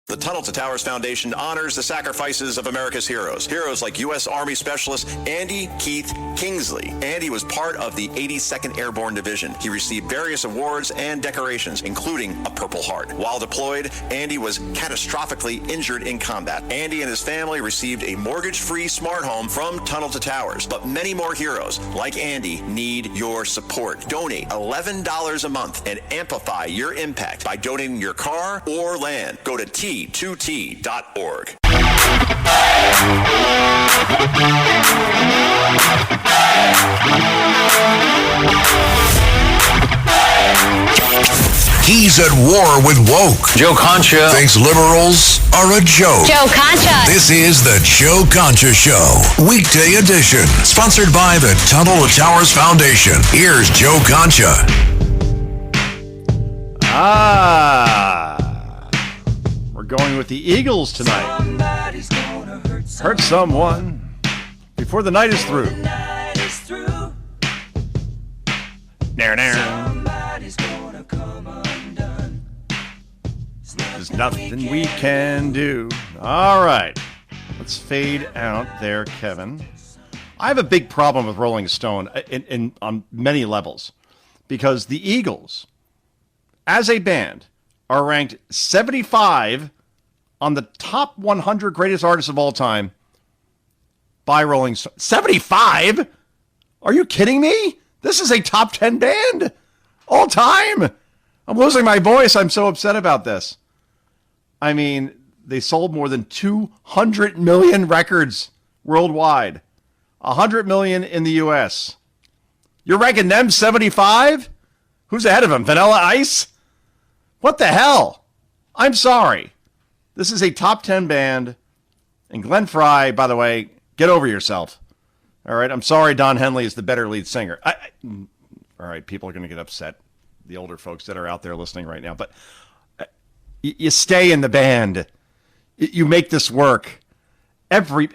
The Tunnel to Towers Foundation honors the sacrifices of America's heroes. Heroes like U.S. Army Specialist Andy Keith Kingsley. Andy was part of the 82nd Airborne Division. He received various awards and decorations, including a Purple Heart. While deployed, Andy was catastrophically injured in combat. Andy and his family received a mortgage-free smart home from Tunnel to Towers. But many more heroes, like Andy, need your support. Donate $11 a month and amplify your impact by donating your car or land. Go to T2T.org. He's at war with woke. Joe Concha thinks liberals are a joke. Joe Concha. This is the Joe Concha Show, weekday edition, sponsored by the Tunnel to Towers Foundation. Here's Joe Concha. We're going with the Eagles tonight. Hurt someone before the night is through. There's nothing we can do. All right. Let's fade out there, Kevin. I have a big problem with Rolling Stone on many levels because the Eagles, as a band, are ranked 75 on the top 100 greatest artists of all time by Rolling Stone. 75? Are you kidding me? This is a top 10 band all time. I'm losing my voice. I'm so upset about this. I mean, they sold more than 200 million records worldwide. 100 million in the U.S. You're ranking them 75? Who's ahead of them? Vanilla Ice? What the hell? I'm sorry. This is a top 10 band. And Glenn Frey, by the way, get over yourself. All right? I'm sorry Don Henley is the better lead singer. All right, people are going to get upset, the older folks that are out there listening right now. But you stay in the band. You make this work. Every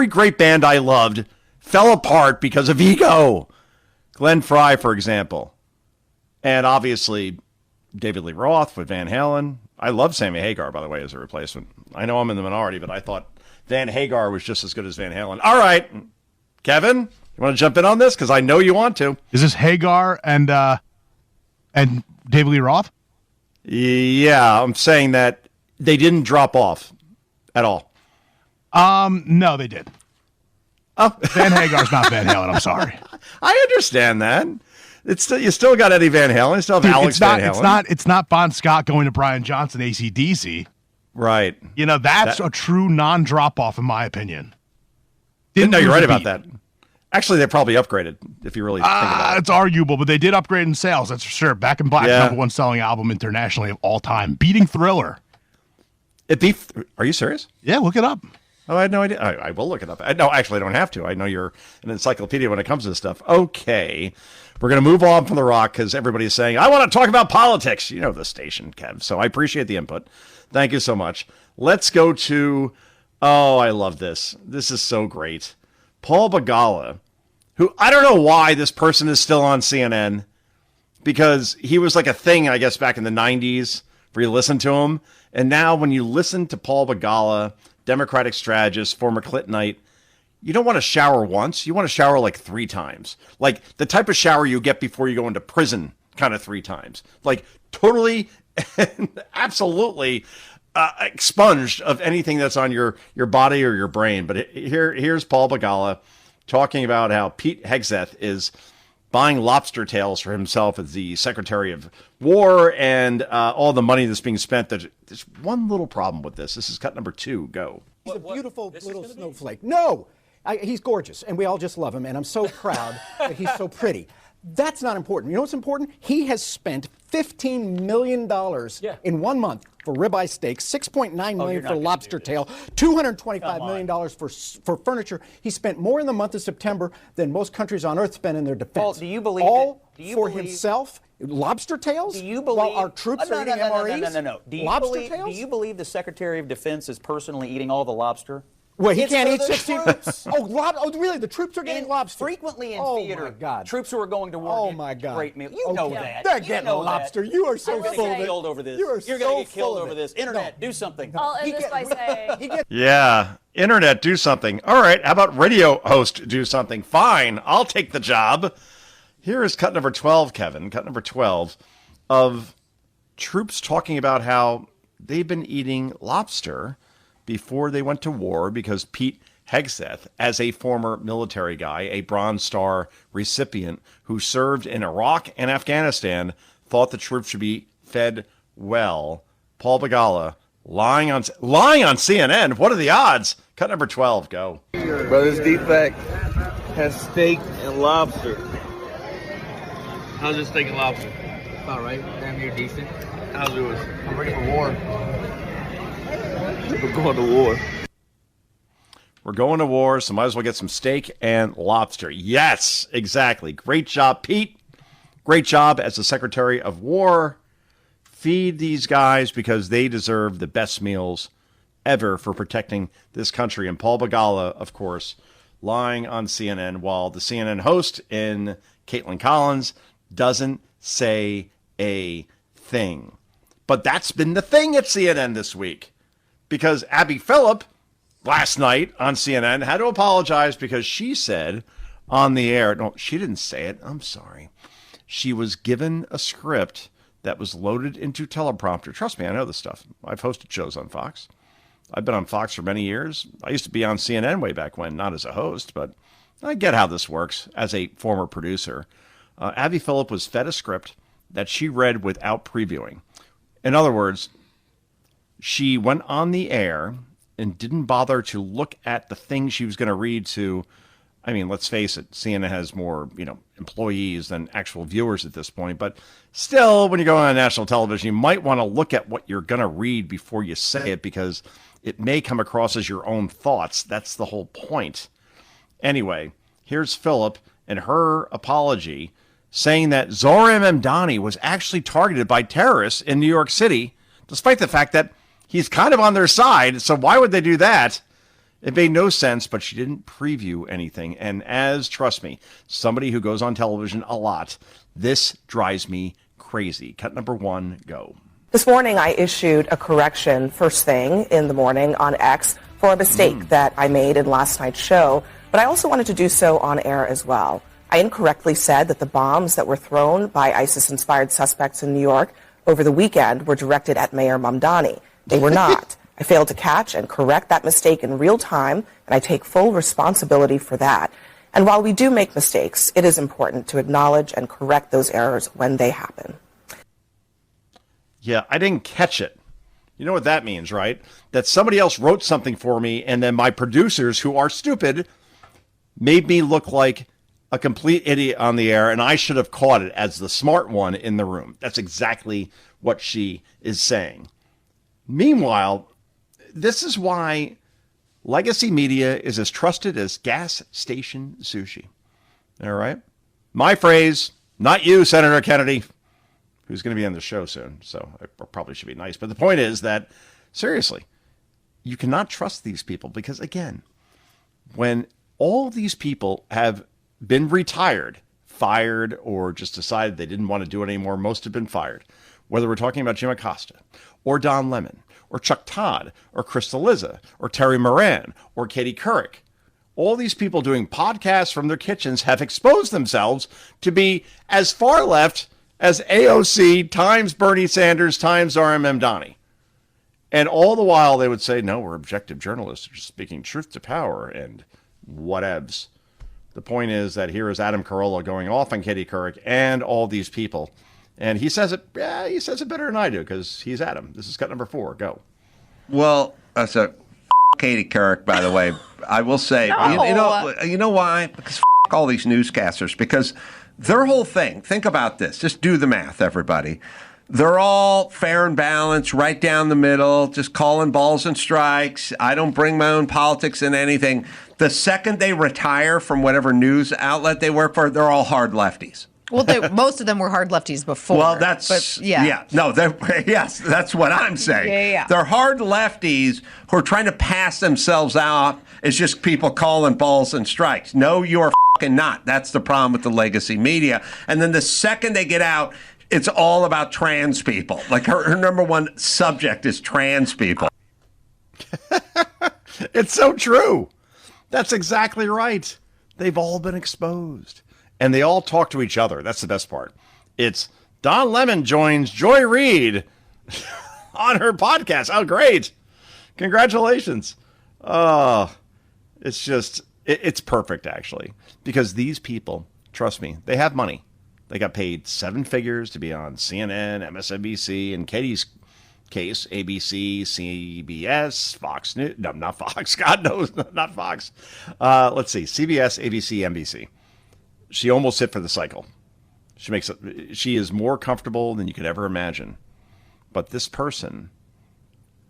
great band I loved fell apart because of ego. Glenn Frey, for example. And obviously, David Lee Roth with Van Halen. I love Sammy Hagar, by the way, as a replacement. I know I'm in the minority, but I thought Van Hagar was just as good as Van Halen. All right, Kevin, you want to jump in on this? Because I know you want to. Is this Hagar and David Lee Roth? Yeah, I'm saying that they didn't drop off at all. No, they did. Oh. Van Hagar's not Van Halen. I'm sorry. I understand that. You still got Eddie Van Halen. You still have Alex Van Halen. It's not Bon Scott going to Brian Johnson, AC/DC. Right. You know, that's a true non-drop-off, in my opinion. No, you're right about that. Actually, they probably upgraded, if you really think about it. It's arguable, but they did upgrade in sales, that's for sure. Back in Black, number one selling album internationally of all time, beating Thriller. Are you serious? Yeah, look it up. Oh, I had no idea. I will look it up. No, actually, I don't have to. I know you're an encyclopedia when it comes to this stuff. Okay. We're going to move on from the rock because everybody's saying, I want to talk about politics. You know the station, Kev. So I appreciate the input. Thank you so much. Let's go to, I love this. This is so great. Paul Begala, who I don't know why this person is still on CNN, because he was like a thing, I guess, back in the 90s where you listen to him. And now when you listen to Paul Begala, Democratic strategist, former Clintonite, you don't want to shower once. You want to shower like 3 times. Like the type of shower you get before you go into prison, kind of 3 times. Like totally and absolutely expunged of anything that's on your body or your brain. But here's Paul Begala talking about how Pete Hegseth is buying lobster tails for himself as the Secretary of War and all the money that's being spent. There's one little problem with this. This is cut number 2. Go. He's a beautiful little snowflake. No, he's gorgeous, and we all just love him, and I'm so proud that he's so pretty. That's not important. You know what's important? He has spent $15 million in 1 month for ribeye steaks, $6.9 million for lobster tail, $225 million for furniture. He spent more in the month of September than most countries on earth spend in their defense. Paul, do you believe all for himself? Lobster tails? Do you believe while our troops are eating MREs? No. Lobster tails? Do you believe the Secretary of Defense is personally eating all the lobster? Well, he It's can't for eat the 16. troops. Oh, really? The troops are getting lobster frequently in oh theater. My God. Troops who are going to war. Oh get my God. Great meal. You know that. They're You getting know lobster. That. You are so You're gonna full get of it. killed over this. You're You're so gonna get killed full of over it. this. Internet, do something. I'll end this by saying. Yeah. Internet, do something. All right. How about radio host, do something? Fine. I'll take the job. Here is cut number 12, Kevin. Cut number 12 of troops talking about how they've been eating lobster before they went to war because Pete Hegseth, as a former military guy, a Bronze Star recipient who served in Iraq and Afghanistan, thought the troops should be fed well. Paul Begala lying on CNN. What are the odds? Cut number 12. Go. Brothers Defect has steak and lobster. How's your steak and lobster? All right, damn near decent. How's yours? I'm ready for war. We're going to war. We're going to war, so might as well get some steak and lobster. Yes, exactly. Great job, Pete. Great job as the Secretary of War. Feed these guys because they deserve the best meals ever for protecting this country. And Paul Begala, of course, lying on CNN while the CNN host in Caitlin Collins doesn't say a thing. But that's been the thing at CNN this week because Abby Phillip last night on CNN had to apologize because she said on the air, no, she didn't say it. I'm sorry. She was given a script that was loaded into teleprompter. Trust me, I know this stuff. I've hosted shows on Fox. I've been on Fox for many years. I used to be on CNN way back when, not as a host, but I get how this works as a former producer. Abby Phillip was fed a script that she read without previewing. In other words, she went on the air and didn't bother to look at the thing she was going to read to. I mean, let's face it, CNN has more, employees than actual viewers at this point. But still, when you go on national television, you might want to look at what you're going to read before you say it because it may come across as your own thoughts. That's the whole point. Anyway, here's Phillip and her apology saying that Zohran Mamdani was actually targeted by terrorists in New York City, despite the fact that he's kind of on their side. So why would they do that? It made no sense, but she didn't preview anything. And trust me, somebody who goes on television a lot, this drives me crazy. Cut number 1, go. This morning, I issued a correction first thing in the morning on X for a mistake that I made in last night's show, but I also wanted to do so on air as well. I incorrectly said that the bombs that were thrown by ISIS-inspired suspects in New York over the weekend were directed at Mayor Mamdani. They were not. I failed to catch and correct that mistake in real time, and I take full responsibility for that. And while we do make mistakes, it is important to acknowledge and correct those errors when they happen. Yeah, I didn't catch it. You know what that means, right? That somebody else wrote something for me, and then my producers, who are stupid, made me look like a complete idiot on the air, and I should have caught it as the smart one in the room. That's exactly what she is saying. Meanwhile, this is why legacy media is as trusted as gas station sushi. All right? My phrase, not you, Senator Kennedy, who's going to be on the show soon, so I probably should be nice. But the point is that, seriously, you cannot trust these people because, again, when all these people have been retired, fired, or just decided they didn't want to do it anymore, most have been fired, whether we're talking about Jim Acosta or Don Lemon or Chuck Todd or Krista Liza or Terry Moran or Katie Couric. All these people doing podcasts from their kitchens have exposed themselves to be as far left as AOC times Bernie Sanders times R.M. Mamdani. And all the while they would say, no, we're objective journalists, just speaking truth to power and whatevs. The point is that here is Adam Carolla going off on Katie Couric and all these people. And he says it better than I do because he's Adam. This is cut number 4. Go. Well, so Katie Couric, by the way, I will say, you know why? Because all these newscasters, because their whole thing, think about this. Just do the math, everybody. They're all fair and balanced, right down the middle, just calling balls and strikes. I don't bring my own politics in anything. The second they retire from whatever news outlet they work for, they're all hard lefties. Well, most of them were hard lefties before. Well, that's yes, that's what I'm saying. Yeah. They're hard lefties who are trying to pass themselves out as just people calling balls and strikes. No, you're fucking not. That's the problem with the legacy media. And then the second they get out, it's all about trans people. Like her number one subject is trans people. It's so true. That's exactly right. They've all been exposed. And they all talk to each other. That's the best part. It's Don Lemon joins Joy Reid on her podcast. Oh, great. Congratulations. It's perfect, actually. Because these people, trust me, they have money. They got paid 7 figures to be on CNN, MSNBC, in Katie's case, ABC, CBS, Fox News. No, not Fox. God knows, not Fox. Let's see. CBS, ABC, NBC. She almost hit for the cycle. She is more comfortable than you could ever imagine. But this person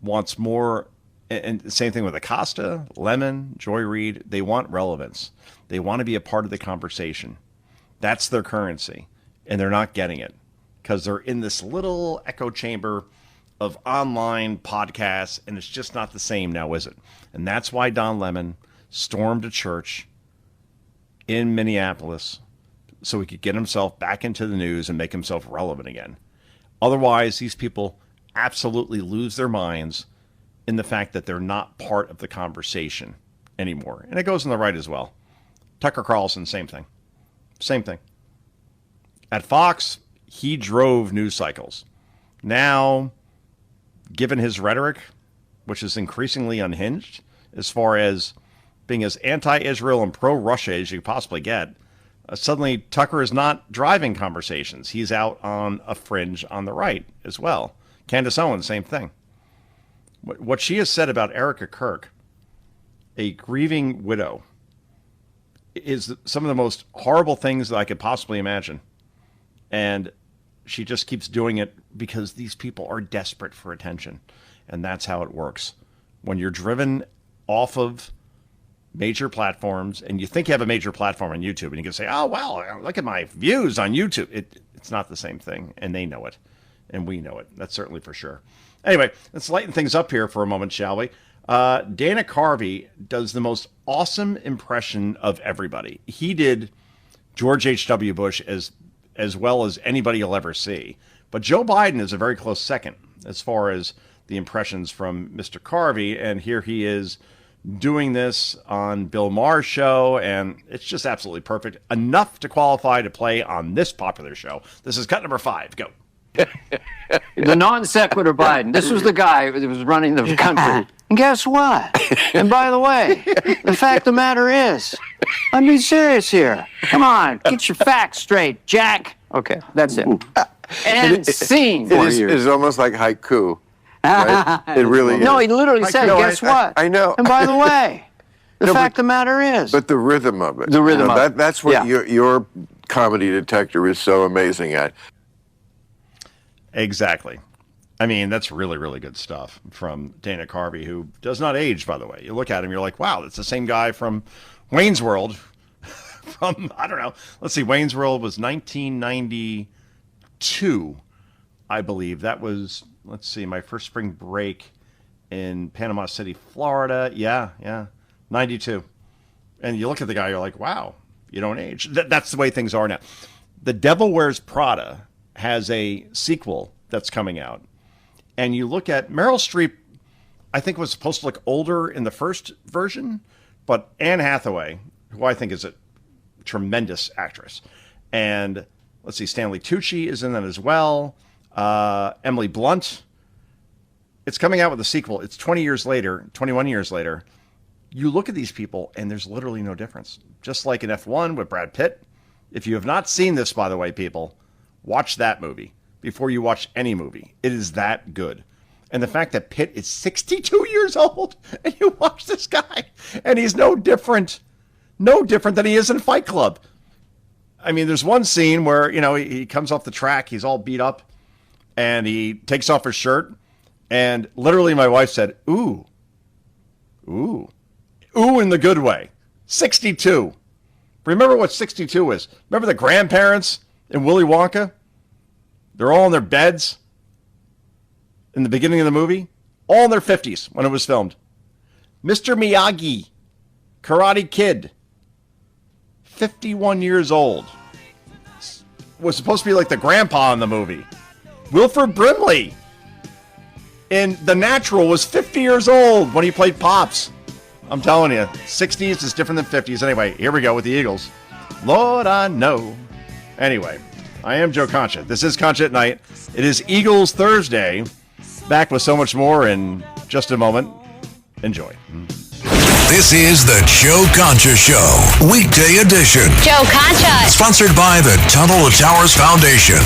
wants more. And same thing with Acosta, Lemon, Joy Reid. They want relevance. They want to be a part of the conversation. That's their currency. And they're not getting it because they're in this little echo chamber of online podcasts. And it's just not the same now, is it? And that's why Don Lemon stormed a church in Minneapolis so he could get himself back into the news and make himself relevant again. Otherwise, these people absolutely lose their minds in the fact that they're not part of the conversation anymore. And it goes on the right as well. Tucker Carlson, same thing. Same thing. At Fox, he drove news cycles. Now, given his rhetoric, which is increasingly unhinged as far as being as anti-Israel and pro-Russia as you could possibly get, suddenly Tucker is not driving conversations. He's out on a fringe on the right as well. Candace Owens, same thing. What she has said about Erica Kirk, a grieving widow, is some of the most horrible things that I could possibly imagine. And she just keeps doing it because these people are desperate for attention. And that's how it works. When you're driven off of major platforms, and you think you have a major platform on YouTube, and you can say, oh, well, look at my views on YouTube. It's not the same thing, and they know it, and we know it. That's certainly for sure. Anyway, let's lighten things up here for a moment, shall we? Dana Carvey does the most awesome impression of everybody. He did George H.W. Bush as well as anybody you'll ever see. But Joe Biden is a very close second as far as the impressions from Mr. Carvey, and here he is doing this on Bill Maher's show, and it's just absolutely perfect. Enough to qualify to play on this popular show. This is cut number 5. Go. The non sequitur Biden. This was the guy that was running the country. And guess what? And by the way, the fact of the matter is, I'm being serious here. Come on, get your facts straight, Jack. Okay, that's it. And scene. It is almost like haiku. Right? It really is. No, he literally said, guess what? I know. And by the way, the fact of the matter is. But the rhythm of it. The rhythm of it. That's what your comedy detector is so amazing at. Exactly. I mean, that's really, really good stuff from Dana Carvey, who does not age, by the way. You look at him, you're like, wow, that's the same guy from Wayne's World. From, I don't know. Let's see, Wayne's World was 1992, I believe. That was, let's see, my first spring break in Panama City, Florida. Yeah, 92. And you look at the guy, you're like, wow, you don't age. That's the way things are now. The Devil Wears Prada has a sequel that's coming out. And you look at Meryl Streep, I think was supposed to look older in the first version, but Anne Hathaway, who I think is a tremendous actress, and let's see, Stanley Tucci is in that as well. Emily Blunt. It's coming out with a sequel. It's 21 years later. You look at these people, and there's literally no difference. Just like in F1 with Brad Pitt. If you have not seen this, by the way, people, watch that movie before you watch any movie. It is that good. And the fact that Pitt is 62 years old, and you watch this guy, and he's no different than he is in Fight Club. I mean, there's one scene where, he comes off the track, he's all beat up, and he takes off his shirt, and literally my wife said, ooh, in the good way. 62. Remember what 62 is. Remember the grandparents in Willy Wonka? They're all in their beds in the beginning of the movie. All in their 50s when it was filmed. Mr. Miyagi, Karate Kid, 51 years old. Was supposed to be like the grandpa in the movie. Wilford Brimley in The Natural was 50 years old when he played Pops. I'm telling you, 60s is different than 50s. Anyway, here we go with the Eagles. Lord, I know. Anyway, I am Joe Concha. This is Concha at Night. It is Eagles Thursday. Back with so much more in just a moment. Enjoy. This is the Joe Concha Show, weekday edition. Joe Concha. Sponsored by the Tunnel to Towers Foundation.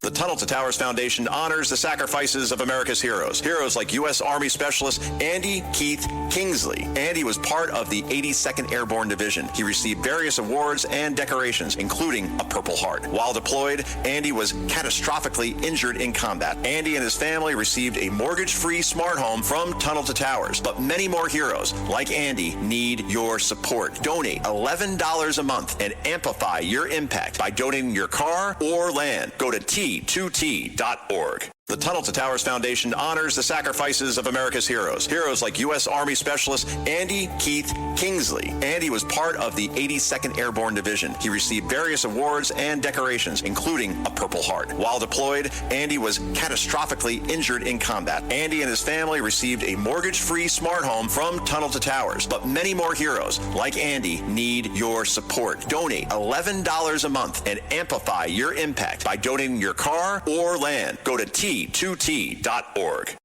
The Tunnel to Towers Foundation honors the sacrifices of America's heroes. Heroes like U.S. Army Specialist Andy Keith Kingsley. Andy was part of the 82nd Airborne Division. He received various awards and decorations, including a Purple Heart. While deployed, Andy was catastrophically injured in combat. Andy and his family received a mortgage-free smart home from Tunnel to Towers. But many more heroes, like Andy, need your support. Donate $11 a month and amplify your impact by donating your car or land. Go to T2T.org. The Tunnel to Towers Foundation honors the sacrifices of America's heroes. Heroes like U.S. Army Specialist Andy Keith Kingsley. Andy was part of the 82nd Airborne Division. He received various awards and decorations, including a Purple Heart. While deployed, Andy was catastrophically injured in combat. Andy and his family received a mortgage-free smart home from Tunnel to Towers. But many more heroes, like Andy, need your support. Donate $11 a month and amplify your impact by donating your car or land. Go to T2T.org.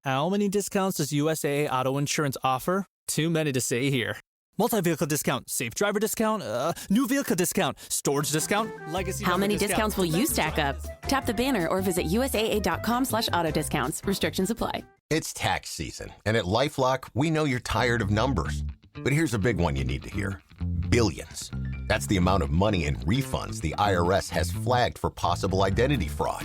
How many discounts does USAA Auto Insurance offer? Too many to say here. Multi-vehicle discount, safe driver discount, new vehicle discount, storage discount, legacy. How many discounts will you stack up? Tap the banner or visit USAA.com/auto discounts. Restrictions apply. It's tax season, and at LifeLock, we know you're tired of numbers. But here's a big one you need to hear. Billions. That's the amount of money in refunds the IRS has flagged for possible identity fraud.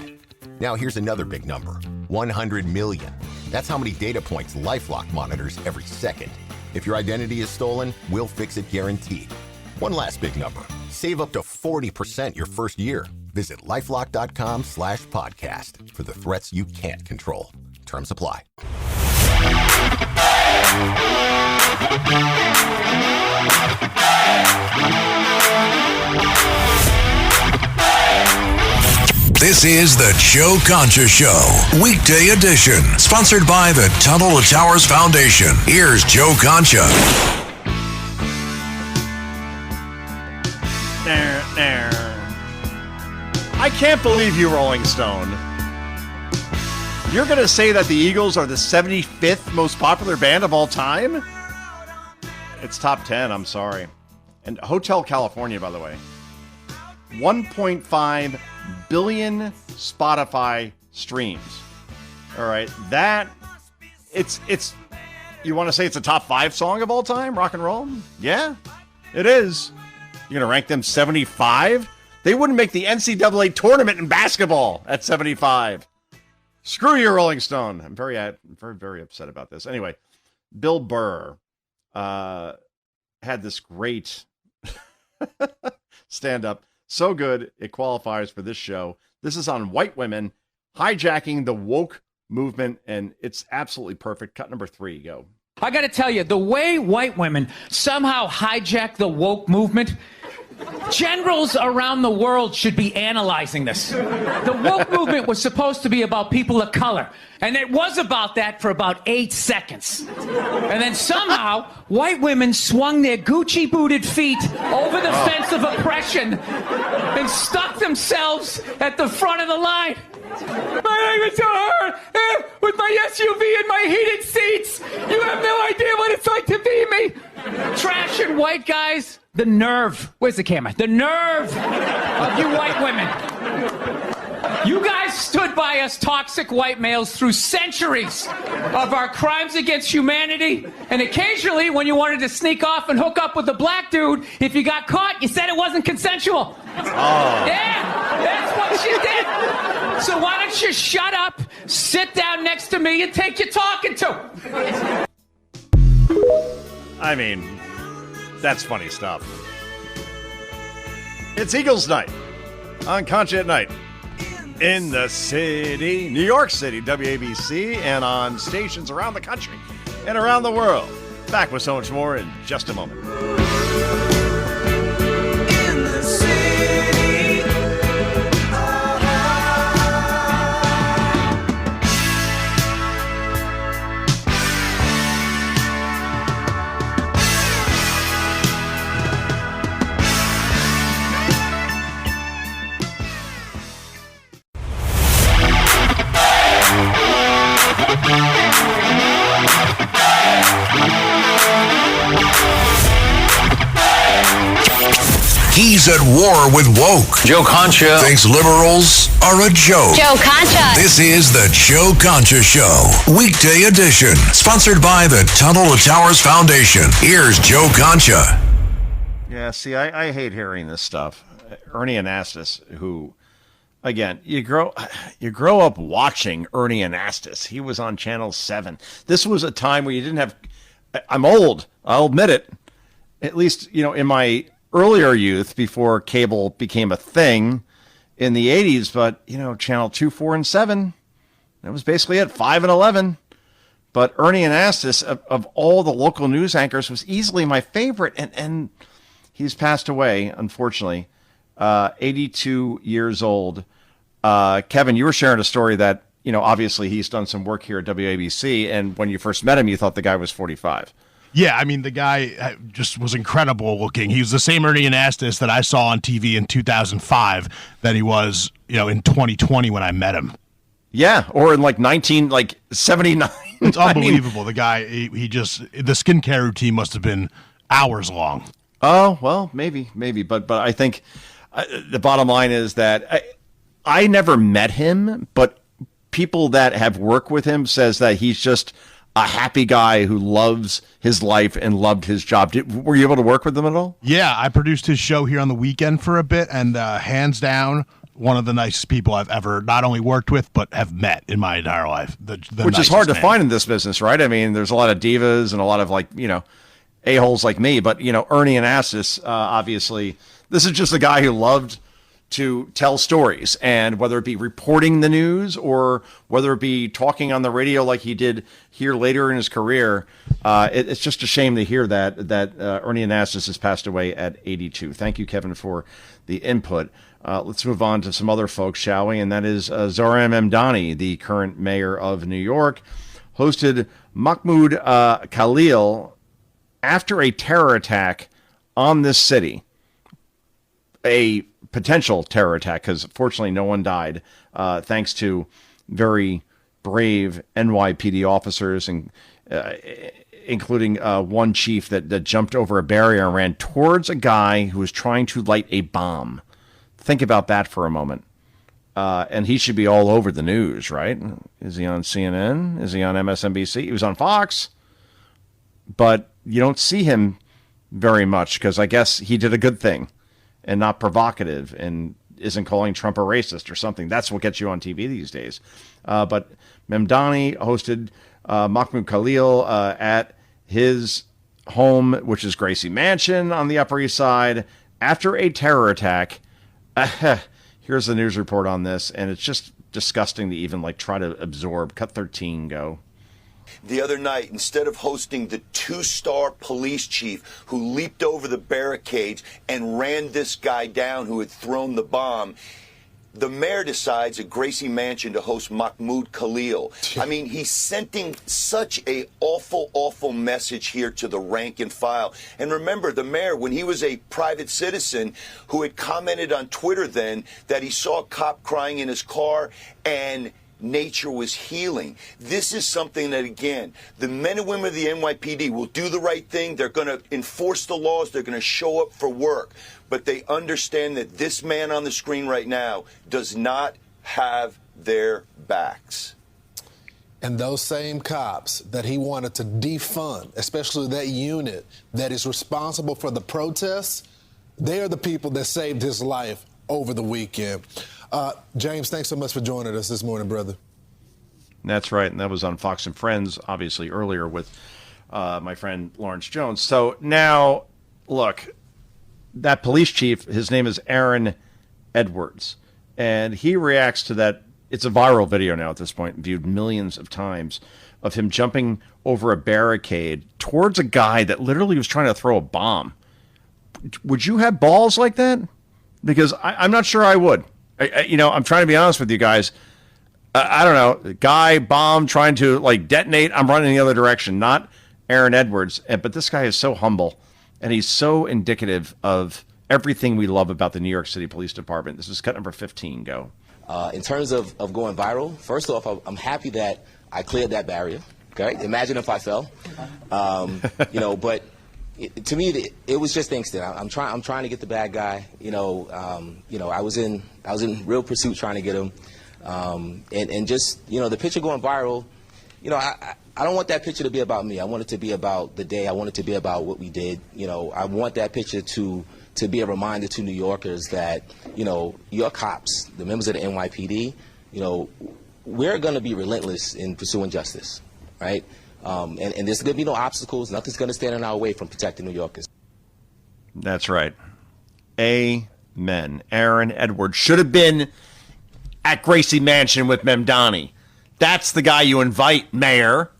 Now here's another big number, 100 million. That's how many data points LifeLock monitors every second. If your identity is stolen, we'll fix it guaranteed. One last big number, save up to 40% your first year. Visit lifelock.com/podcast for the threats you can't control. Terms apply. This is the Joe Concha Show, weekday edition. Sponsored by the Tunnel to Towers Foundation. Here's Joe Concha. I can't believe you, Rolling Stone. You're going to say that the Eagles are the 75th most popular band of all time? It's top 10, I'm sorry. And Hotel California, by the way. 1.5 billion Spotify streams. All right, it's you want to say it's a top 5 song of all time, rock and roll? Yeah, it is. You're going to rank them 75? They wouldn't make the NCAA tournament in basketball at 75. Screw you, Rolling Stone. I'm very upset about this. Anyway, Bill Burr had this great stand-up. So good, it qualifies for this show. This is on white women hijacking the woke movement, and it's absolutely perfect. Cut number 3, go. I got to tell you, the way white women somehow hijack the woke movement, generals around the world should be analyzing this. The woke movement was supposed to be about people of color, and it was about that for about 8 seconds. And then somehow, white women swung their Gucci-booted feet over the fence of oppression and stuck themselves at the front of the line. My leg is so hurt with my SUV and my heated seats. You have no idea what it's like to be me. Trash and white guys. The nerve. Where's the camera? The nerve of you white women. You guys stood by us toxic white males through centuries of our crimes against humanity. And occasionally, when you wanted to sneak off and hook up with a black dude, if you got caught, you said it wasn't consensual. Oh. Yeah. That's what you did. So why don't you shut up, sit down next to me, and take your talking to? I mean, that's funny stuff. It's Eagles night on Concha at Night. In the city, New York City, WABC, and on stations around the country and around the world. Back with so much more in just a moment. In the city, He's at war with woke. Joe Concha thinks liberals are a joke. Joe Concha. This is the Joe Concha Show, weekday edition, sponsored by the Tunnel to Towers Foundation. Here's Joe Concha. Yeah, see, I hate hearing this stuff. Ernie Anastas, who, again, you grow up watching Ernie Anastas. He was on Channel 7. This was a time where you didn't have. I'm old. I'll admit it. At least, in my earlier youth, before cable became a thing in the 80s, but, Channel 2, 4, and 7, that was basically it, 5 and 11. But Ernie Anastas, of all the local news anchors, was easily my favorite, and he's passed away, unfortunately, 82 years old. Kevin, you were sharing a story that, obviously he's done some work here at WABC, and when you first met him, you thought the guy was 45. Yeah, I mean, the guy just was incredible looking. He was the same Ernie Anastas that I saw on TV in 2005 that he was, in 2020 when I met him. Yeah, or in 79. It's unbelievable. The guy, he just, the skincare routine must have been hours long. Oh, well, maybe. But I think the bottom line is that I never met him, but people that have worked with him says that he's just a happy guy who loves his life and loved his job. Were you able to work with him at all? Yeah, I produced his show here on the weekend for a bit, and hands down, one of the nicest people I've ever not only worked with, but have met in my entire life. Which is hard to find in this business, right? I mean, there's a lot of divas and a lot of a-holes like me, but, Ernie Anastas, obviously, this is just a guy who loved to tell stories, and whether it be reporting the news or whether it be talking on the radio like he did here later in his career, it's just a shame to hear that Ernie Anastas has passed away at 82. Thank you, Kevin, for the input. Let's move on to some other folks, shall we? And that is Zohran Mamdani, the current mayor of New York, hosted Mahmoud Khalil after a terror attack on this city. A potential terror attack, because fortunately no one died, thanks to very brave NYPD officers, and including one chief that jumped over a barrier and ran towards a guy who was trying to light a bomb. Think about that for a moment. And he should be all over the news, right? Is he on CNN? Is he on MSNBC? He was on Fox. But you don't see him very much, because I guess he did a good thing and not provocative and isn't calling Trump a racist or something. That's what gets you on TV these days. But Mamdani hosted Mahmoud Khalil at his home, which is Gracie Mansion on the Upper East Side, after a terror attack. Here's the news report on this, and it's just disgusting to even try to absorb. Cut 13, go. The other night, instead of hosting the two-star police chief who leaped over the barricades and ran this guy down who had thrown the bomb, the mayor decides at Gracie Mansion to host Mahmoud Khalil. I mean, he's sending such a awful message here to the rank and file. And remember, the mayor, when he was a private citizen who had commented on Twitter then that he saw a cop crying in his car and nature was healing. This is something that, again, the men and women of the NYPD will do the right thing. They're going to enforce the laws. They're going to show up for work. But they understand that this man on the screen right now does not have their backs. And those same cops that he wanted to defund, especially that unit that is responsible for the protests, they are the people that saved his life over the weekend. James, thanks so much for joining us this morning, brother. That's right, and that was on Fox and Friends, obviously, earlier with my friend Lawrence Jones. So now, look, that police chief, his name is Aaron Edwards, and he reacts to that. It's a viral video now at this point, viewed millions of times, of him jumping over a barricade towards a guy that literally was trying to throw a bomb. Would you have balls like that? Because I'm not sure I would. I'm trying to be honest with you guys. I don't know. Guy, bomb, trying to detonate. I'm running the other direction. Not Aaron Edwards. But this guy is so humble, and he's so indicative of everything we love about the New York City Police Department. This is cut number 15. Go. In terms of going viral, first off, I'm happy that I cleared that barrier. Okay, imagine if I fell. But to me, it was just instant. I'm trying to get the bad guy. I was in real pursuit trying to get him. And just, the picture going viral, I don't want that picture to be about me. I want it to be about the day. I want it to be about what we did. I want that picture to be a reminder to New Yorkers that, your cops, the members of the NYPD, we're going to be relentless in pursuing justice, right? And there's going to be no obstacles. Nothing's going to stand in our way from protecting New Yorkers. That's right. Amen. Aaron Edwards should have been at Gracie Mansion with Memdani. That's the guy you invite, Mayor.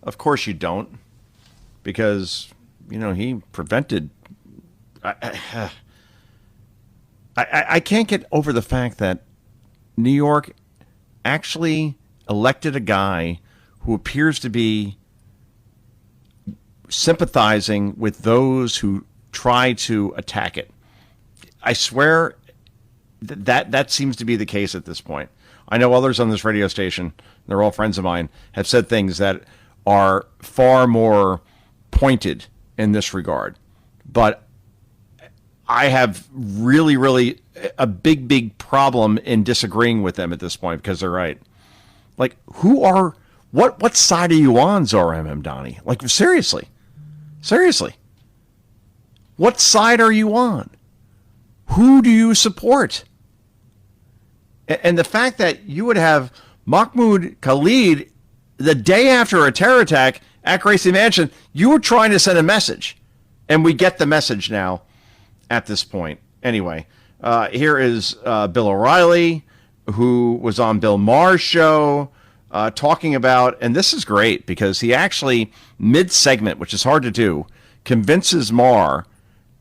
Of course you don't, because, he prevented. I can't get over the fact that New York actually elected a guy who appears to be sympathizing with those who try to attack it. I swear that seems to be the case at this point. I know others on this radio station, they're all friends of mine, have said things that are far more pointed in this regard. But I have really a big problem in disagreeing with them at this point, because they're right. What side are you on, Zora Memdani? Seriously. What side are you on? Who do you support? And the fact that you would have Mahmoud Khalid the day after a terror attack at Gracie Mansion, you were trying to send a message. And we get the message now at this point. Anyway, here is Bill O'Reilly, who was on Bill Maher's show, talking about, and this is great because he actually, mid-segment, which is hard to do, convinces Maher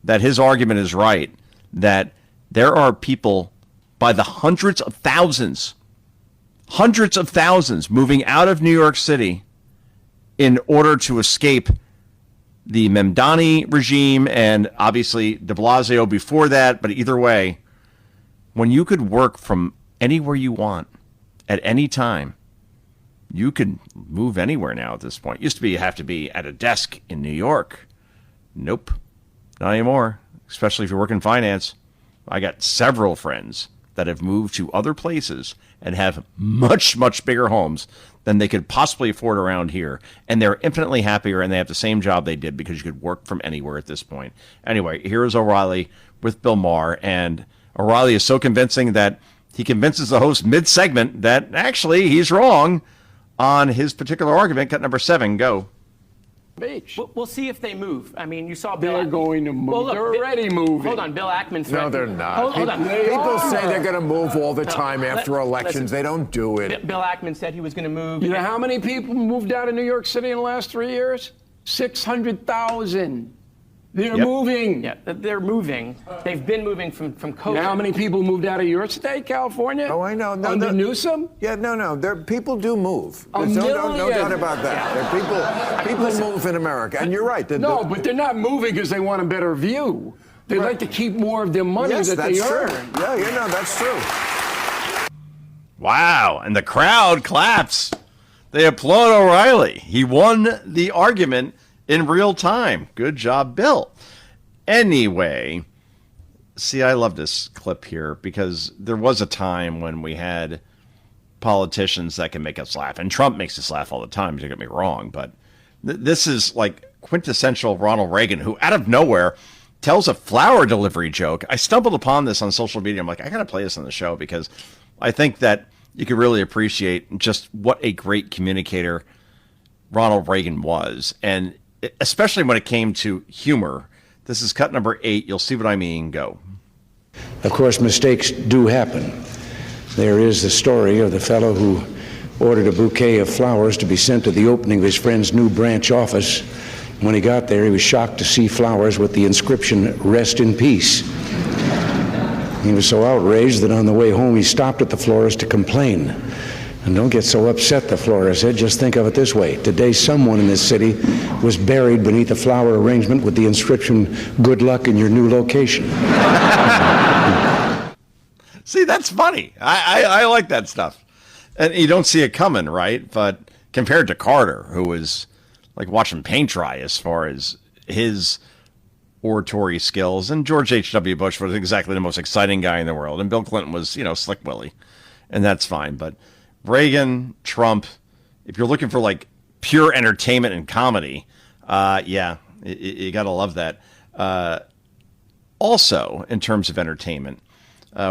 that his argument is right, that there are people by the hundreds of thousands moving out of New York City in order to escape the Memdani regime and obviously de Blasio before that. But either way, when you could work from anywhere you want at any time, you can move anywhere now at this point. It used to be you have to be at a desk in New York. Nope, not anymore, especially if you work in finance. I got several friends that have moved to other places and have much bigger homes than they could possibly afford around here. And they're infinitely happier, and they have the same job they did because you could work from anywhere at this point. Anyway, here is O'Reilly with Bill Maher, and O'Reilly is so convincing that he convinces the host mid-segment that actually he's wrong on his particular argument. Cut number 7, go. Beach. We'll see if they move. I mean, you saw They're going to move. Well, look, they're already moving. Hold on, Bill Ackman No, threatened. they're not. Hold on. People say they're going to move all the time after elections. They don't do it. Bill Ackman said he was going to move. You know how many people moved out of New York City in the last 3 years? 600,000. They're moving. Yeah, they're moving. They've been moving from COVID. You know how many people moved out of your state, California? Oh, I know. No, Under Newsom? Yeah, no. People do move. A There's no million. doubt about that. People move in America, and you're right. No, but they're not moving because they want a better view. They like to keep more of their money that they earn. True. Yeah, that's true. Wow, and the crowd claps. They applaud O'Reilly. He won the argument in real time. Good job, Bill. Anyway, see, I love this clip here because there was a time when we had politicians that can make us laugh. And Trump makes us laugh all the time, don't get me wrong. But this is like quintessential Ronald Reagan, who out of nowhere tells a flower delivery joke. I stumbled upon this on social media. I'm like, I got to play this on the show because I think that you could really appreciate just what a great communicator Ronald Reagan was. And especially when it came to humor. This is cut number 8. You'll see what I mean. Go. Of course, mistakes do happen. There is the story of the fellow who ordered a bouquet of flowers to be sent to the opening of his friend's new branch office. When he got there, he was shocked to see flowers with the inscription, "Rest in Peace." He was so outraged that on the way home, he stopped at the florist to complain. And don't get so upset, the florist said. Just think of it this way. Today, someone in this city was buried beneath a flower arrangement with the inscription, "Good luck in your new location." See, that's funny. I like that stuff. And you don't see it coming, right? But compared to Carter, who was like watching paint dry as far as his oratory skills, and George H.W. Bush was exactly the most exciting guy in the world, and Bill Clinton was, Slick Willie, and that's fine. But Reagan, Trump, if you're looking for like pure entertainment and comedy, you got to love that. Also, in terms of entertainment,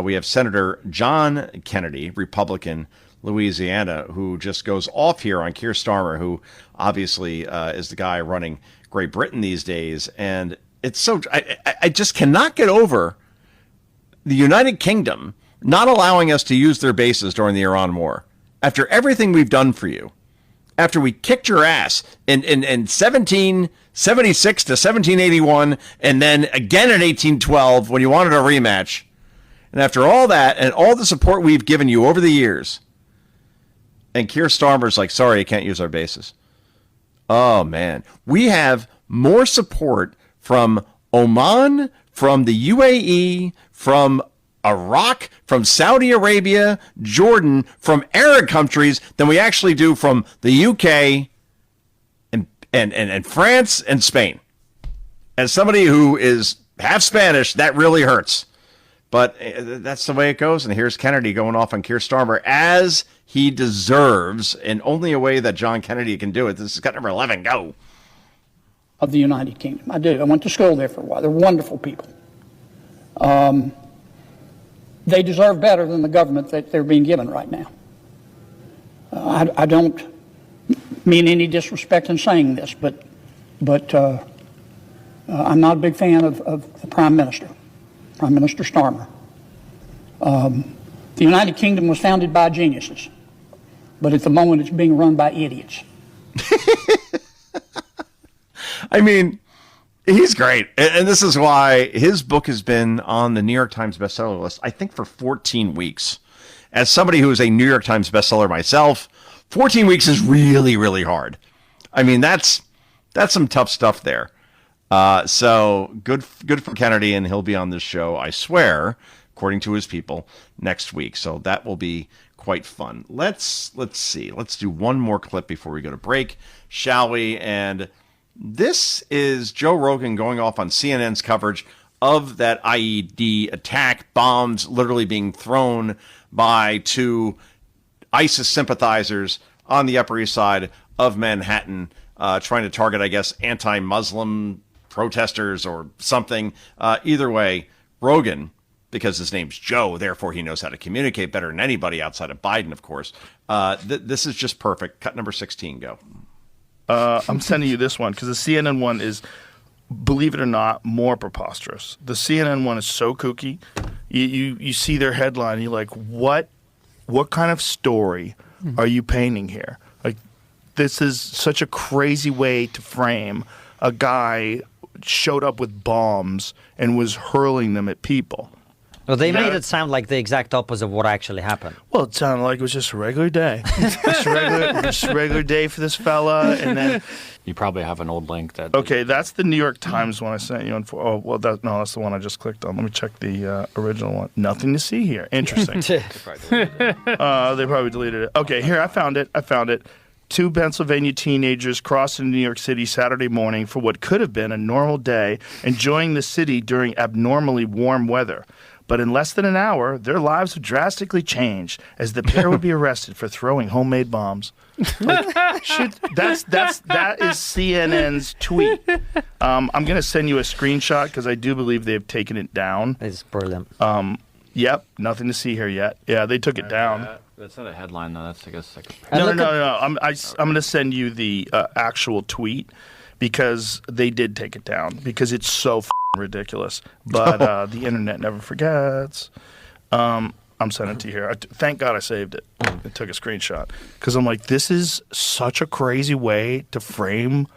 we have Senator John Kennedy, Republican, Louisiana, who just goes off here on Keir Starmer, who obviously is the guy running Great Britain these days. And it's so I just cannot get over the United Kingdom not allowing us to use their bases during the Iran war. After everything we've done for you, after we kicked your ass in 1776 to 1781, and then again in 1812 when you wanted a rematch, and after all that and all the support we've given you over the years, and Keir Starmer's like, sorry, you can't use our bases. Oh, man. We have more support from Oman, from the UAE, from Iraq, from Saudi Arabia, Jordan, from Arab countries than we actually do from the UK and France and Spain. As somebody who is half Spanish, that really hurts. But that's the way it goes. And here's Kennedy going off on Keir Starmer as he deserves, in only a way that John Kennedy can do it. This is cut number 11. Go. Of the United Kingdom. I do. I went to school there for a while. They're wonderful people. They deserve better than the government that they're being given right now. I don't mean any disrespect in saying this, but I'm not a big fan of the Prime Minister Starmer. The United Kingdom was founded by geniuses, but at the moment it's being run by idiots. I mean, he's great. And this is why his book has been on the New York Times bestseller list, I think, for 14 weeks. As somebody who is a New York Times bestseller myself, 14 weeks is really, really hard. I mean, that's some tough stuff there. So good for Kennedy, and he'll be on this show, I swear, according to his people, next week. So that will be quite fun. Let's see. Let's do one more clip before we go to break, shall we? And this is Joe Rogan going off on CNN's coverage of that IED attack, bombs literally being thrown by 2 ISIS sympathizers on the Upper East Side of Manhattan, trying to target, I guess, anti-Muslim protesters or something. Either way, Rogan, because his name's Joe, therefore he knows how to communicate better than anybody outside of Biden, of course. This is just perfect. Cut number 16, go. I'm sending you this one because the CNN one is, believe it or not, more preposterous. The CNN one is so kooky. You see their headline, you're like, what kind of story are you painting here? Like, this is such a crazy way to frame a guy showed up with bombs and was hurling them at people. Well, they made it sound like the exact opposite of what actually happened. Well, it sounded like it was just a regular day. just a regular day for this fella, and then you probably have an old link that. Okay, that's the New York Times one I sent you. That's the one I just clicked on. Let me check the original one. Nothing to see here. Interesting. They probably deleted it. Okay, here I found it. 2 Pennsylvania teenagers crossed into New York City Saturday morning for what could have been a normal day, enjoying the city during abnormally warm weather. But in less than an hour, their lives would drastically change as the pair would be arrested for throwing homemade bombs. Like, that is CNN's tweet. I'm going to send you a screenshot because I do believe they've taken it down. It's brilliant. Yep, nothing to see here yet. Yeah, they took it down. That's not a headline, though. That's, I guess, like No. I'm going to send you the actual tweet because they did take it down because it's so ridiculous. But the internet never forgets. I'm sending it to you here. Thank God I saved it. I took a screenshot because I'm like, this is such a crazy way to frame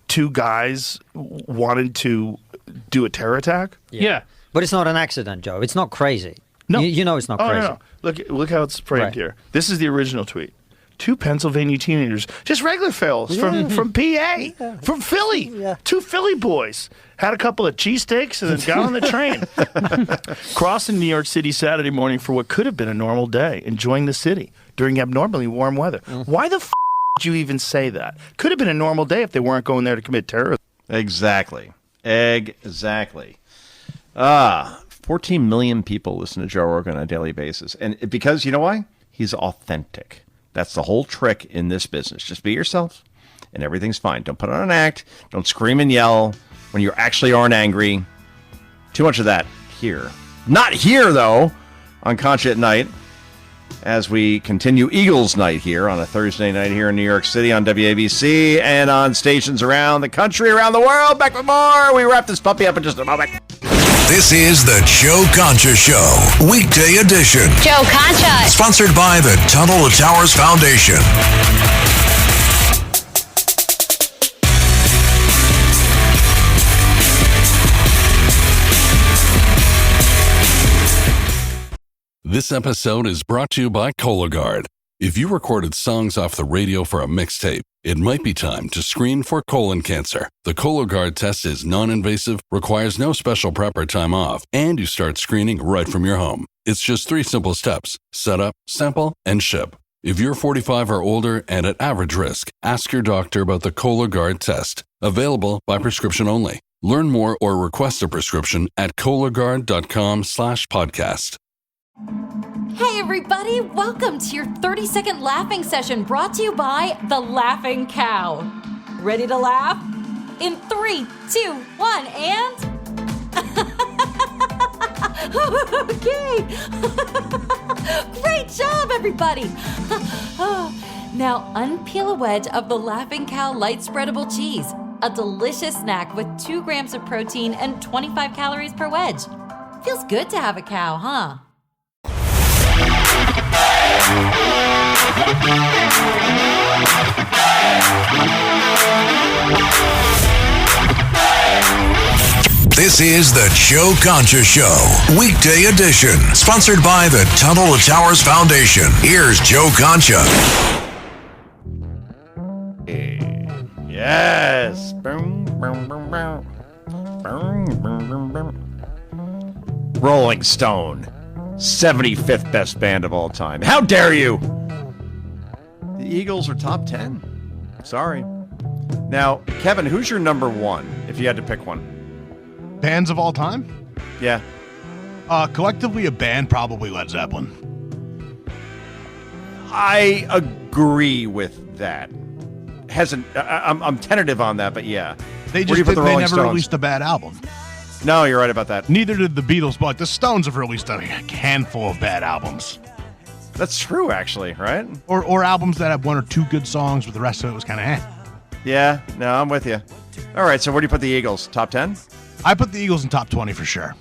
two guys wanting to do a terror attack. Yeah. But it's not an accident, Joe. It's not crazy. No. You know it's not crazy. No. Look how it's framed here. This is the original tweet. Two Pennsylvania teenagers, just regular fellas from PA, from Philly. Two Philly boys had a couple of cheesesteaks and then got on the train. Crossing New York City Saturday morning for what could have been a normal day, enjoying the city during abnormally warm weather. Why the did you even say that? Could have been a normal day if they weren't going there to commit terrorism. Exactly. 14 million people listen to Joe Rogan on a daily basis. And because, you know why? He's authentic. That's the whole trick in this business. Just be yourself, and everything's fine. Don't put on an act. Don't scream and yell when you actually aren't angry. Too much of that here. Not here, though, on Concha at Night, as we continue Eagles Night here on a Thursday night here in New York City on WABC and on stations around the country, around the world. Back with more. We wrap this puppy up in just a moment. This is the Joe Concha Show, weekday edition. Joe Concha. Sponsored by the Tunnel to Towers Foundation. This episode is brought to you by Cologuard. If you recorded songs off the radio for a mixtape, it might be time to screen for colon cancer. The Cologuard test is non-invasive, requires no special prep or time off, and you start screening right from your home. It's just 3 simple steps: set up, sample, and ship. If you're 45 or older and at average risk, ask your doctor about the Cologuard test. Available by prescription only. Learn more or request a prescription at Cologuard.com/podcast. Hey everybody, welcome to your 30-second laughing session brought to you by The Laughing Cow. Ready to laugh? In 3, 2, 1, and... Okay! Great job, everybody! Now unpeel a wedge of The Laughing Cow Light Spreadable Cheese, a delicious snack with 2 grams of protein and 25 calories per wedge. Feels good to have a cow, huh? This is the Joe Concha Show, weekday edition. Sponsored by the Tunnel to Towers Foundation. Here's Joe Concha. Yes. Rolling Stone, 75th best band of all time. How dare you? The Eagles are top 10. Sorry. Now, Kevin, who's your number one, if you had to pick one? Bands of all time? Yeah. Collectively, a band, probably Led Zeppelin. I agree with that. I'm tentative on that, but yeah. They never released a bad album. No, you're right about that. Neither did the Beatles, but the Stones have released a handful of bad albums. That's true, actually, right? Or albums that have 1 or 2 good songs, but the rest of it was kind of Yeah, no, I'm with you. All right, so where do you put the Eagles? Top 10? I put the Eagles in top 20 for sure.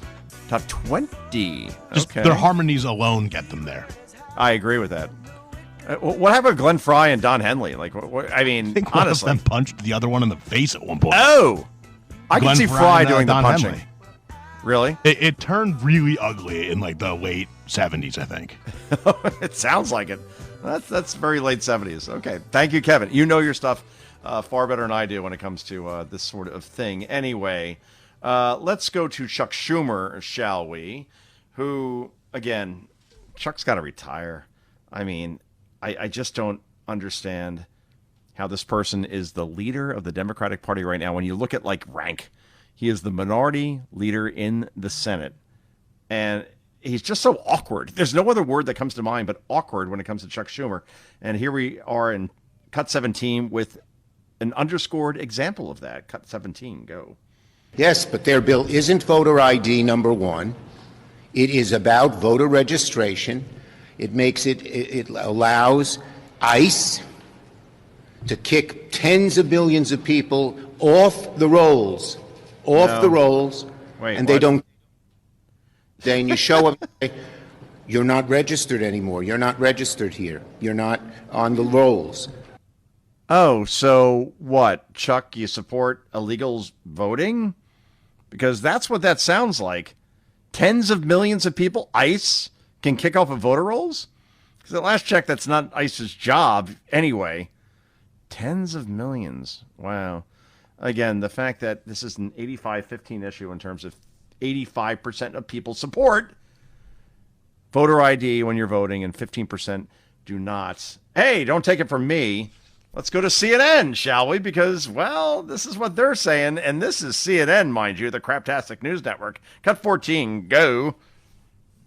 Top 20? Just okay. Their harmonies alone get them there. I agree with that. What happened to Glenn Frey and Don Henley? Like, I mean, I think honestly. one of them punched the other one in the face at one point. Oh! I can see Frey doing the Don punching. Henley. Really? It turned really ugly in like the late 70s, I think. It sounds like it. That's very late 70s. Okay. Thank you, Kevin. You know your stuff far better than I do when it comes to this sort of thing. Anyway, let's go to Chuck Schumer, shall we? Who, again, Chuck's got to retire. I mean, I just don't understand how this person is the leader of the Democratic Party right now. When you look at, like, rank, he is the minority leader in the Senate. And he's just so awkward. There's no other word that comes to mind but awkward when it comes to Chuck Schumer. And here we are in Cut 17 with an underscored example of that. Cut 17, go. Yes, but their bill isn't voter ID, number one. It is about voter registration. It allows ICE to kick tens of millions of people off the rolls. Wait, and what? they don't. Then you show up, you're not registered anymore. You're not registered here. You're not on the rolls. Oh, so what, Chuck, you support illegals voting? Because that's what that sounds like. Tens of millions of people, ICE, can kick off of voter rolls? Because at last check, that's not ICE's job anyway. Tens of millions. Wow. Again, the fact that this is an 85-15 issue in terms of 85% of people support voter ID when you're voting and 15% do not. Hey, don't take it from me. Let's go to CNN, shall we? Because, well, this is what they're saying, and this is CNN, mind you, the craptastic news network. Cut 14, go.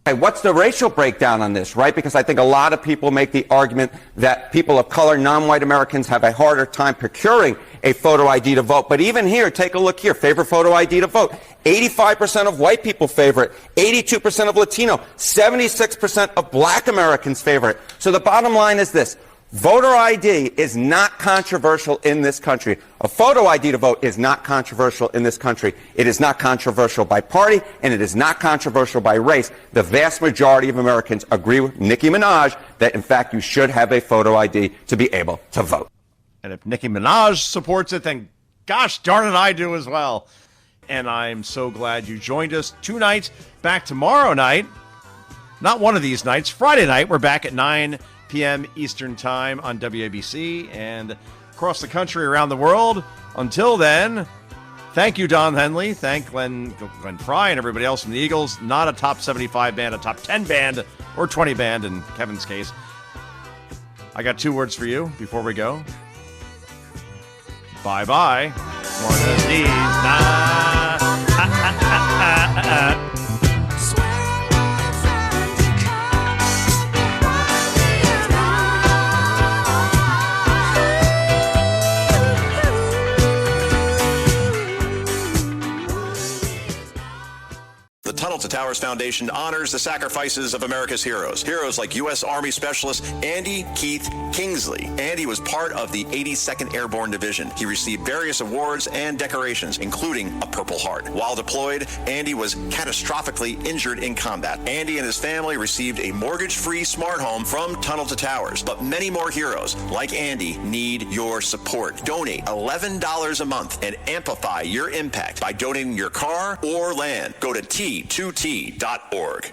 Hey, what's the racial breakdown on this, right? Because I think a lot of people make the argument that people of color, non-white Americans, have a harder time procuring a photo ID to vote. But even here, take a look here. Favorite photo ID to vote. 85% of white people favor it. 82% of Latino. 76% of black Americans favor it. So the bottom line is this. Voter ID is not controversial in this country. A photo ID to vote is not controversial in this country. It is not controversial by party, and it is not controversial by race. The vast majority of Americans agree with Nicki Minaj that, in fact, you should have a photo ID to be able to vote. And if Nicki Minaj supports it, then gosh darn it, I do as well. And I'm so glad you joined us. 2 nights, back tomorrow night. Not one of these nights. Friday night, we're back at 9 p.m. Eastern Time on WABC and across the country, around the world. Until then, thank you, Don Henley. Thank Glenn Fry and everybody else from the Eagles. Not a top 75 band, a top 10 band, or 20 band in Kevin's case. I got 2 words for you before we go. Bye-bye. One of these nights. The Tunnel to Towers Foundation honors the sacrifices of America's heroes. Heroes like U.S. Army Specialist Andy Keith Kingsley. Andy was part of the 82nd Airborne Division. He received various awards and decorations, including a Purple Heart. While deployed, Andy was catastrophically injured in combat. Andy and his family received a mortgage-free smart home from Tunnel to Towers. But many more heroes, like Andy, need your support. Donate $11 a month and amplify your impact by donating your car or land. Go to T2T.org.